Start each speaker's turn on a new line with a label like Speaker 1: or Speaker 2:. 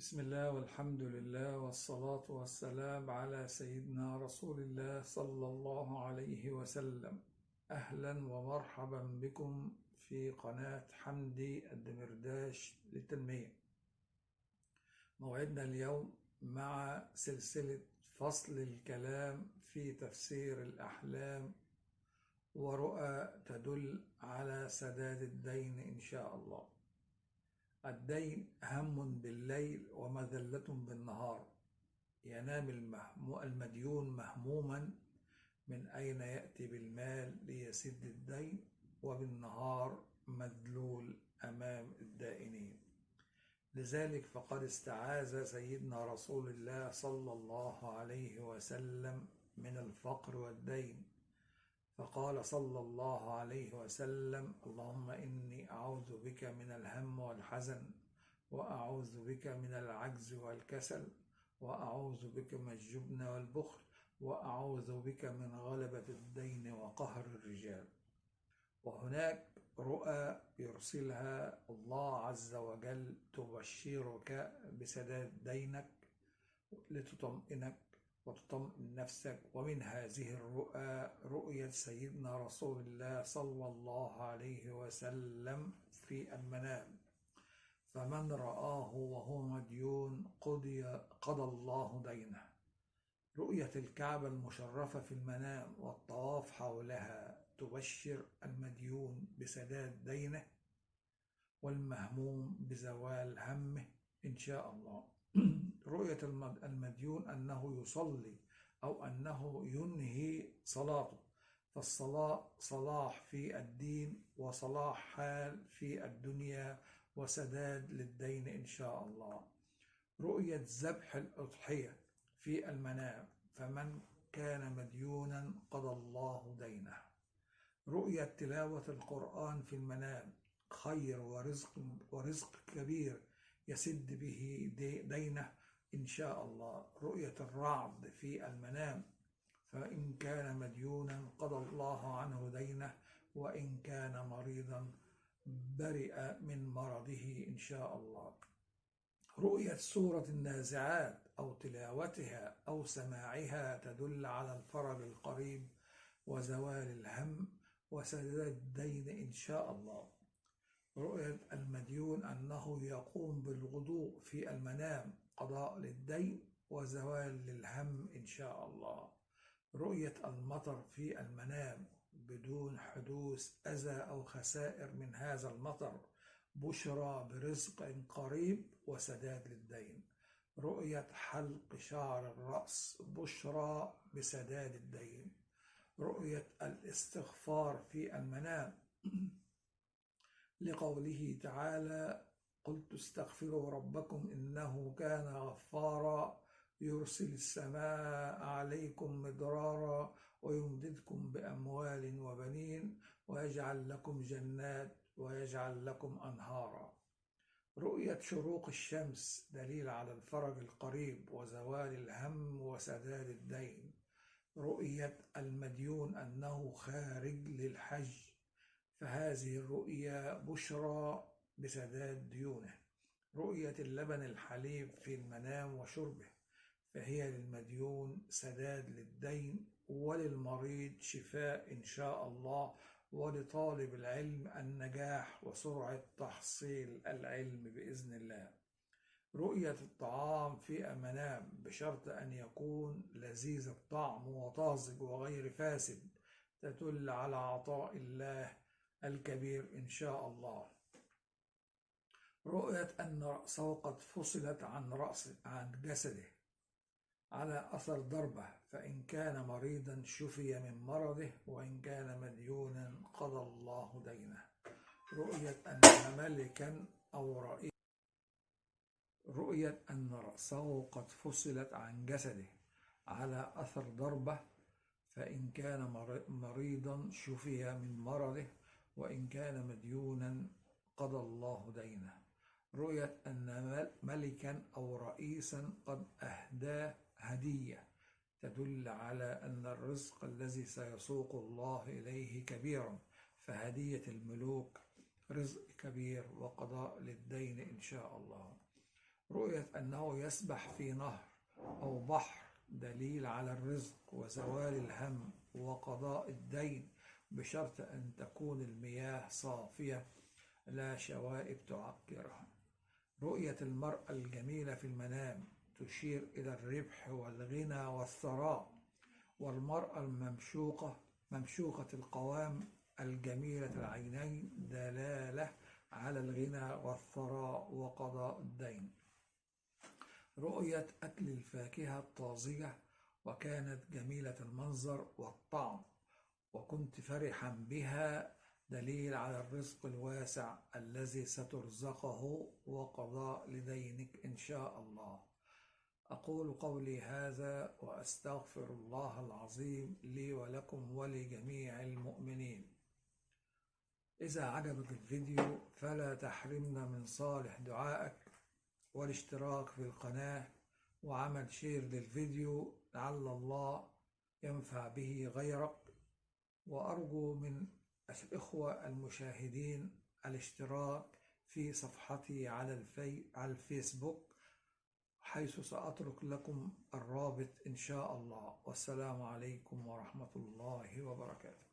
Speaker 1: بسم الله والحمد لله والصلاة والسلام على سيدنا رسول الله صلى الله عليه وسلم. أهلا ومرحبا بكم في قناة حمدي الدمرداش للتنمية. موعدنا اليوم مع سلسلة فصل الكلام في تفسير الأحلام ورؤى تدل على سداد الدين إن شاء الله. الدين هم بالليل ومذلة بالنهار، ينام المديون مهموما من أين يأتي بالمال ليسد الدين، وبالنهار مذلول أمام الدائنين. لذلك فقد استعاذ سيدنا رسول الله صلى الله عليه وسلم من الفقر والدين، فقال صلى الله عليه وسلم: اللهم إني أعوذ بك من الهم والحزن، وأعوذ بك من العجز والكسل، وأعوذ بك من الجبن والبخل، وأعوذ بك من غلبة الدين وقهر الرجال. وهناك رؤى يرسلها الله عز وجل تبشرك بسداد دينك لتطمئنك وتطمئن نفسك. ومن هذه الرؤى رؤية سيدنا رسول الله صلى الله عليه وسلم في المنام: فمن رآه وهو مديون قضى الله دينه. رؤية الكعبة المشرفة في المنام والطواف حولها تبشر المديون بسداد دينه، والمهموم بزوال همه إن شاء الله. رؤية المديون أنه يصلي أو أنه ينهي صلاته، فالصلاة صلاح في الدين وصلاح حال في الدنيا وسداد للدين إن شاء الله. رؤية ذبح الأضحية في المنام: فمن كان مديونا قضى الله دينه. رؤية تلاوة القرآن في المنام: خير ورزق كبير يسد به دينه إن شاء الله. رؤية الرعد في المنام: فإن كان مديونا قضى الله عنه دينه، وإن كان مريضا برئ من مرضه إن شاء الله. رؤية سورة النازعات أو تلاوتها أو سماعها تدل على الفرج القريب وزوال الهم وسداد الدين إن شاء الله. رؤية المديون أنه يقوم بالغضوء في المنام: قضاء للدين وزوال للهم إن شاء الله. رؤية المطر في المنام بدون حدوث أذى أو خسائر من هذا المطر: بشرى برزق قريب وسداد للدين. رؤية حلق شعر الرأس: بشرى بسداد الدين. رؤية الاستغفار في المنام لقوله تعالى: قلت استغفروا ربكم إنه كان غفارا يرسل السماء عليكم مدرارا ويمددكم بأموال وبنين ويجعل لكم جنات ويجعل لكم أنهارا. رؤية شروق الشمس دليل على الفرج القريب وزوال الهم وسداد الدين. رؤية المديون أنه خارج للحج، فهذه الرؤيا بشرى بسداد ديونه. رؤية اللبن الحليب في المنام وشربه، فهي للمديون سداد للدين، وللمريض شفاء إن شاء الله، ولطالب العلم النجاح وسرعة تحصيل العلم بإذن الله. رؤية الطعام في المنام بشرط أن يكون لذيذ الطعم وطازج وغير فاسد تدل على عطاء الله الكبير إن شاء الله. رؤية أن رأسه قد فصلت عن جسده على أثر ضربة، فإن كان مريضا شفي من مرضه، وإن كان مديونا قضى الله دينه. رؤية أن ملكا أو رئيسا. رؤية أن رأسه قد فصلت عن جسده على أثر ضربة، فإن كان مريضا شفي من مرضه، وإن كان مديونا قضى الله دينه. رؤية أن ملكا أو رئيسا قد أهداه هدية تدل على أن الرزق الذي سيسوق الله إليه كبير، فهدية الملوك رزق كبير وقضاء للدين إن شاء الله. رؤية رؤية أنه يسبح في نهر أو بحر دليل على الرزق وزوال الهم وقضاء الدين، بشرط أن تكون المياه صافية لا شوائب تعكرها. رؤية المرأة الجميلة في المنام تشير إلى الربح والغنى والثراء، والمرأة ممشوقة القوام الجميلة العينين دلالة على الغنى والثراء وقضاء الدين. رؤية أكل الفاكهة الطازجة وكانت جميلة المنظر والطعم وكنت فرحا بها دليل على الرزق الواسع الذي سترزقه وقضاء لدينك إن شاء الله. أقول قولي هذا وأستغفر الله العظيم لي ولكم ولجميع المؤمنين. إذا عجبك الفيديو فلا تحرمنا من صالح دعائك والاشتراك في القناة وعمل شير للفيديو لعل الله ينفع به غيرك. وأرجو من الإخوة المشاهدين الاشتراك في صفحتي على الفيسبوك، حيث سأترك لكم الرابط إن شاء الله. والسلام عليكم ورحمة الله وبركاته.